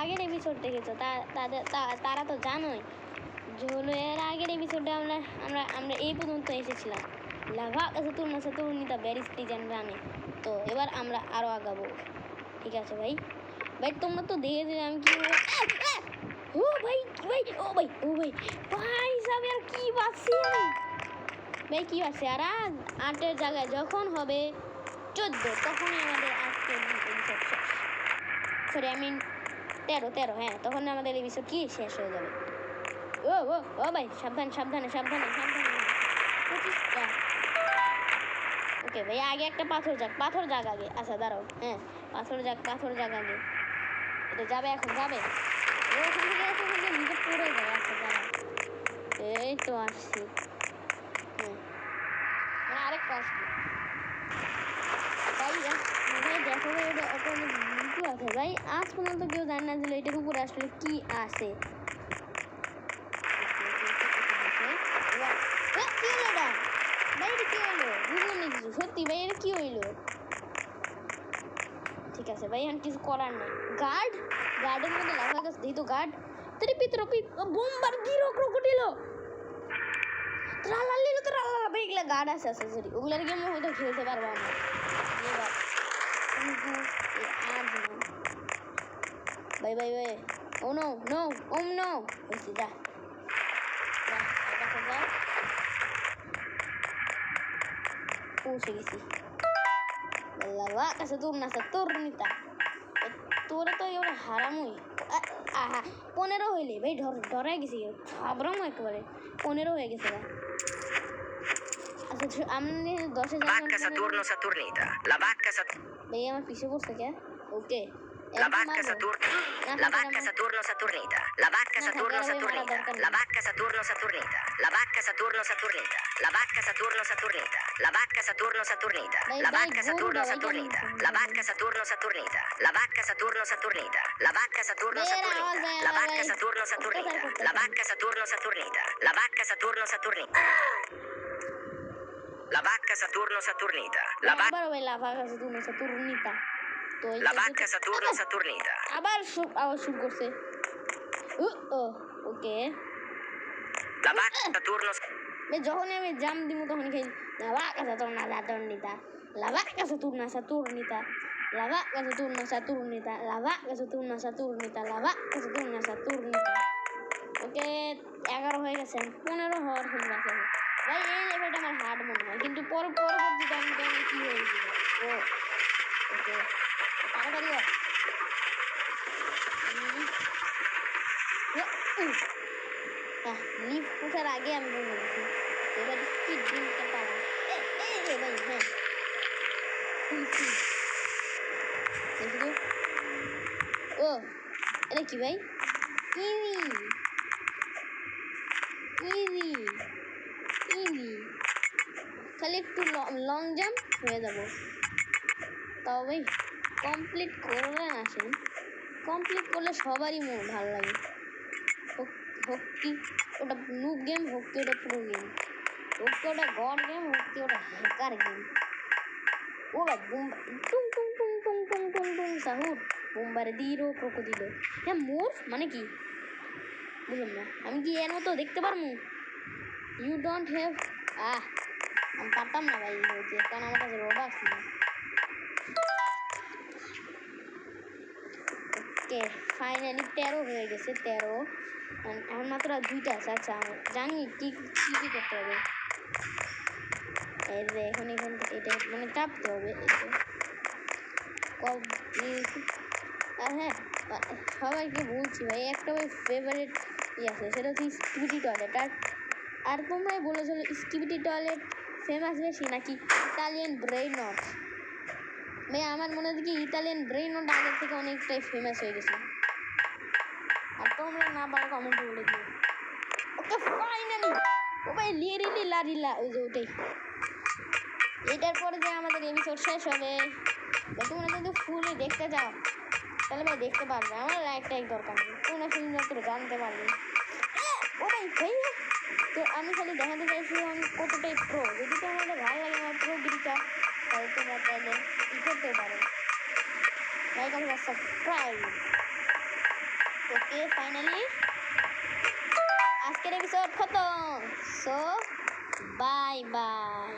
আগের এপিসোড দেখেছো তারা তো জানোই যে হলো এর আগের এপিসোডে আমরা এই পর্যন্ত এসেছিলাম। লাভা কাছে তুর্নিতা ব্যারিস্টিজেন রানে। তো এবার আমরা আরও আগাবো। ঠিক আছে ভাই তোমরা তো দেখেছো আমি কি ও ভাই সব আর কি পাচ্ছি ভাই কি পাচ্ছি আর 8-এর জায়গায় যখন হবে 14 তখনই আমাদের আজকের এপিসোড শেষ। সরি I mean 13 হ্যাঁ তখন আমাদের এপিসোড কি শেষ হয়ে যাবে। ও ভাই সাবধানে 25টা। ওকে ভাই আগে একটা পাথর যাক আগে। আচ্ছা দাঁড়াও হ্যাঁ পাথর যাক আগে। এটা যাবে এখন যাবে ওখান থেকে নিজে পড়ে যায়। আচ্ছা দাঁড়াও এই তো আসছি। আরেকটা আসবে ভাই দেখো আছে ভাই আজ পর্যন্ত কেউ জানে না যে এটার উপরে আসলে কি আছে। সত্যি ভাই এটা কি হইলো? ঠিক আছে ভাই এখন কিছু করার নেই। গার্ডের মধ্যে লাফা গাছ দিই তো গার্ড তেরি পিতরো বোম্বার গিরো ক্রোকোডিলো ট্রালালিলো ট্রালালা ভাই এগুলা গার্ড আছে সরি ওগুলার গেম হয়তো খেলতে পারবো আমরা এবার কিন্তু আজ ভাই ও নো হয়েছে যা পৌঁছে গেছি। লাভা কাছে তুর্নিতা তোরা তো এবার হারামই। 15 হইলে ভাই ডরাই গেছি খাবরাম একেবারে 15 হয়ে গেছে। আচ্ছা আমি 10-এ ভাই আমার পিছিয়ে পড়ছে কে? ওকে La vacca Saturnita, la vacca Saturno Saturnita, la vacca Saturno Saturnita, la vacca Saturno Saturnita, la vacca Saturno Saturnita, la vacca Saturno Saturnita, la vacca Saturno Saturnita, la vacca Saturno Saturnita, la vacca Saturno Saturnita, la vacca Saturno Saturnita, la vacca Saturno Saturnita, la vacca Saturno Saturnita, la vacca Saturno Saturnita, la vacca Saturno Saturnita. La vacca Saturno Saturnita, la vacca Saturnita. La vacca Saturno Saturnita. আবার শুরু করছে। ওকে La vacca Saturno যখনই আমি জাম দিব তখনই খাই La vacca Saturno Saturnita. La vacca Saturno Saturnita. La vacca Saturno Saturnita. La vacca Saturno Saturnita. La vacca Saturno Saturnita. ওকে 11 হয়ে গেছে 15 হওয়ার জন্য বাকি আছে ভাই এই লেভেলটা আমার হার্ড মনে হয় কিন্তু পরবর্তী টাইমে কি হয়েছিল ও ওকে তাড়াতাড়ি লিফট ওঠার আগে আমি বলে দিচ্ছি এবার স্পিড ড্রিঙ্কটা পাবো এই ভাই হ্যাঁ ও এটা কি ভাই ইজি খালি একটু লং জাম্প হয়ে যাব তাও ভাই কমপ্লিট করলেন আসেন কমপ্লিট করলে সবারই ভালো লাগে হোক কি ওটা নুব গেম হোক কি ওটা প্রো গেম হোক কি ওটা গড গেম হোক কি ওটা হ্যাকার গেম ও ভাই টুং টুং টুং টুং টুং টুং টুং সাহুর বোম্বার দিরো ক্রোকোডিল হ্যাঁ মোর মানে কি বুঝলাম না আমি কি এর মতো দেখতে পারবো ইউ ডোন্ট হ্যাভ আমি পারতাম না ভাই হয়েছে কারণ আমার কাছে রোবাক্স না ওকে ফাইনালি 13 হয়ে গেছে 13 এখন মাত্র 2টা আছে আচ্ছা জানি কি করতে হবে এই যে এখন এটা মানে চাপতে হবে আর হ্যাঁ সবাইকে বলছি ভাই একটা ভাই ফেভারিট আছে সেটা হচ্ছে স্কিবিটি টয়লেট আর তোমরাই বলেছো স্কিবিটি টয়লেট ফেমাস বেশি নাকি ইতালিয়ান ব্রেইন নট ভাই আমার মনে হয় কি ইতালিয়ান ব্রেইন নট আগের থেকে অনেকটাই ফেমাস হয়ে গেছে আর তোমরা না পারো কমেন্টে বলে দিও ওকে ফাইনালি ও ভাই লিলা ওই যে ওটাই এটার পরে যে আমাদের এপিসোড শেষ হবে তোমরা যদি ফুলে দেখতে চাও তাহলে ভাই দেখতে পারবে আমার লাইকটাই দরকার নেই তোমরা শুধুমাত্র জানতে পারবে ও ভাই তো আমি খালি দেখাতে চাইছি আমি কতটাই প্রো যদি তোমাদের ভালো লাগে আমার প্রো গিরিটা তাহলে তোমরা তাহলে কী করতে পারো লাইক আর সাবস্ক্রাইব ওকে ফাইনালি আজকের এপিসোড খতম। So bye bye.